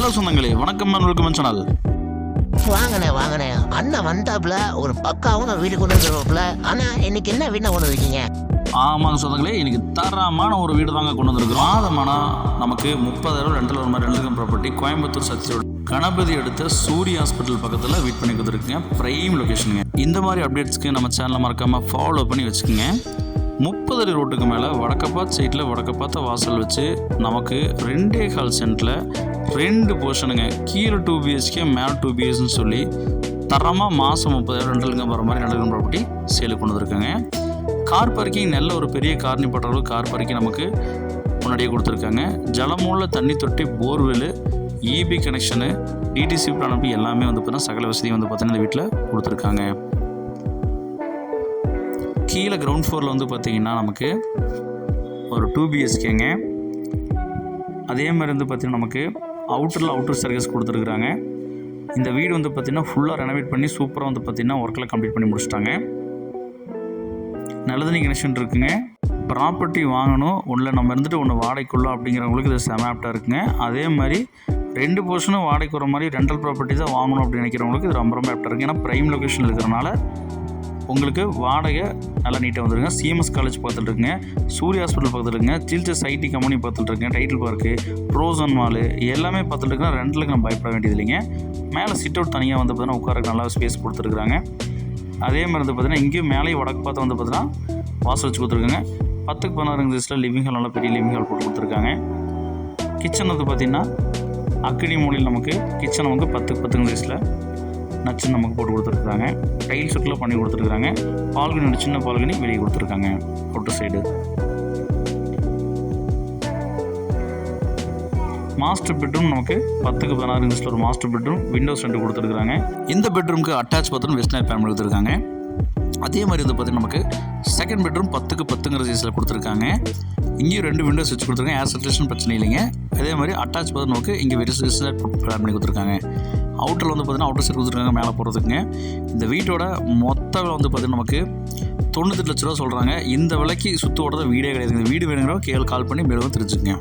Hello சொந்தங்களே, வணக்கம் welcome channel. வாங்கண்ணே அண்ணன் வந்தாப்புல ஒரு பக்காவும் வீடு கொண்டு வந்துருவாப்புல. ஆனா இன்னைக்கு என்ன வீடு கொண்டு வந்திருக்கீங்க? ஆமாங்க சொந்தங்களே, இன்னைக்கு தரமான ஒரு வீடு தாங்க கொண்டு வந்திருக்கிறோம். மாதமானா நமக்கு 30,000 ரெண்டில் ஒரு மாதிரி 2 ப்ராப்பர்ட்டி கோயம்புத்தூர் சர்ச்சோட கணபதி அடுத்த சூரிய ஹாஸ்பிட்டல் பக்கத்தில் வீட் பண்ணி கொடுத்துருக்குங்க. ப்ரைம் லொக்கேஷனுங்க. இந்த மாதிரி அப்டேட்ஸ்க்கு நம்ம சேனலை மறக்காமல் ஃபாலோ பண்ணி வச்சுக்கோங்க. 30 அடி ரோட்டுக்கு மேலே வடக்கப்பாத் சைட்டில் வடக்கப்பாத்த வாசல் வச்சு நமக்கு 2.25 சென்ட்டில் 2 போர்ஷனுங்க. கீழே 2 BHK மேலே 2 BHன்னு சொல்லி தரமாக மாதம் 30,000 ரெண்டலுங்க போகிற மாதிரி 2 ப்ராப்பர்ட்டி சேலுக்கு கொண்டு வந்திருக்காங்க. கார் பார்க்கிங் நல்ல ஒரு பெரிய கார் நிப்பாட்டுற அளவுக்கு கார் பார்க்கிங் நமக்கு முன்னாடியே கொடுத்துருக்காங்க. ஜலமூல தண்ணி தொட்டி, borewell, EB connection, DTC plan எல்லாமே வந்து பார்த்தீங்கன்னா சகல வசதியும் வந்து பார்த்தீங்கன்னா இந்த வீட்டில் கொடுத்துருக்காங்க. கீழே கிரவுண்ட் ஃப்ளோரில் வந்து பார்த்திங்கன்னா நமக்கு ஒரு 2 BHKங்க. அதே மாதிரி வந்து பார்த்திங்கன்னா நமக்கு அவுட்டர் சர்வீஸ் கொடுத்துருக்குறாங்க. இந்த வீடு வந்து பார்த்திங்கன்னா ஃபுல்லாக ரெனோவேட் பண்ணி சூப்பராக வந்து பார்த்திங்கன்னா ஒர்க்கெலாம் கம்ப்ளீட் பண்ணி முடிச்சிட்டாங்க. நல்ல தண்ணி கனெக்ஷன் இருக்குங்க. ப்ராப்பர்ட்டி வாங்கணும், ஒன்றில் நம்ம இருந்துட்டு ஒன்று வாடகைக்குள்ளோம் அப்படிங்கிறவங்களுக்கு இது செம ஆப்டாக இருக்குங்க. அதே மாதிரி 2 போர்ஷனும் வாடகைக்கு வர மாதிரி ரெண்டல் ப்ராப்பர்ட்டி தான் வாங்கணும் அப்படின்னு நினைக்கிறவங்களுக்கு இது ரொம்ப ஆப்டாக இருக்குது. ஏன்னா ப்ரைம் லொக்கேஷன் இருக்கிறனால உங்களுக்கு வாடகை நல்லா நீட்டாக வந்துருங்க. CMS காலேஜ் பார்த்துட்டு இருக்குங்க, சூரிய ஹாஸ்பிட்டல் பார்த்துட்டு இருக்குங்க, சில்ச்சஸ் IT கம்பெனி பார்த்துட்டு இருக்குங்க, டைட்டில் பார்க்கு, ப்ரோசன் மாலு எல்லாமே பார்த்துட்டு இருக்குன்னா ரெண்டலுக்கு நம்ம பயப்பட வேண்டியது இல்லைங்க. மேலே சிட் அவுட் தனியாக வந்து பார்த்தீங்கன்னா உட்காரக்கு நல்லா ஸ்பேஸ் கொடுத்துருக்குறாங்க. அதே மாதிரி வந்து பார்த்தீங்கன்னா இங்கேயும் மேலேயும் வடக்கு பார்த்து வந்து பார்த்தீங்கன்னா வாசல் வச்சு கொடுத்துருக்காங்க. 10க்கு 16 சைஸில் லிவிங் ஹால், நல்லா பெரிய லிவிங் ஹால் போட்டு கொடுத்துருக்காங்க. கிச்சன் வந்து பார்த்திங்கன்னா அக்கினி மூலையில் நமக்கு கிச்சன் நமக்கு 10க்கு 10 சைஸில் நச்சு நமக்கு போட்டு கொடுத்துருக்குறாங்க. டைல்ஸ் ஒர்க்கில் பண்ணி கொடுத்துருக்குறாங்க. பால்கனி சின்ன பால்கனி வெளியே கொடுத்துருக்காங்க. அவுட்டர் சைடு மாஸ்டர் பெட்ரூம் நமக்கு 10க்கு 16 இன்ச்சில் ஒரு மாஸ்டர் பெட்ரூம், விண்டோஸ் 2 கொடுத்துருக்குறாங்க. இந்த பெட்ரூமுக்கு அட்டாச் பாத்ரூம் வெஸ்டர்ன் ஃபேமிலி கொடுத்துருக்காங்க. அதே மாதிரி வந்து பார்த்திங்கன்னா நமக்கு செகண்ட் பெட்ரூம் 10க்கு 10 சைஸில் கொடுத்துருக்காங்க. இங்கேயும் 2 விண்டோஸ் வச்சு கொடுத்துருக்காங்க. ஏர் சர்க்குலேஷன் பிரச்சனை இல்லைங்க. அதே மாதிரி அட்டாச் பாத்ரூம் நமக்கு இங்கே வெரிசைஸில் பிளான் பண்ணி கொடுத்துருக்காங்க. அவுட்டரில் வந்து பார்த்திங்கன்னா அவுட்டர் சைடு கொடுத்துருக்காங்க மேலே போகிறதுக்குங்க. இந்த வீட்டோட மொத்த விலை வந்து பார்த்திங்கன்னா நமக்கு 98 லட்ச ரூபா சொல்கிறாங்க. இந்த விலைக்கு சுற்று ஓடுறத வீடே கிடையாது. இந்த வீடு வேணுங்கிறவங்க கால் பண்ணி மேலும் தெரிஞ்சுக்கங்க.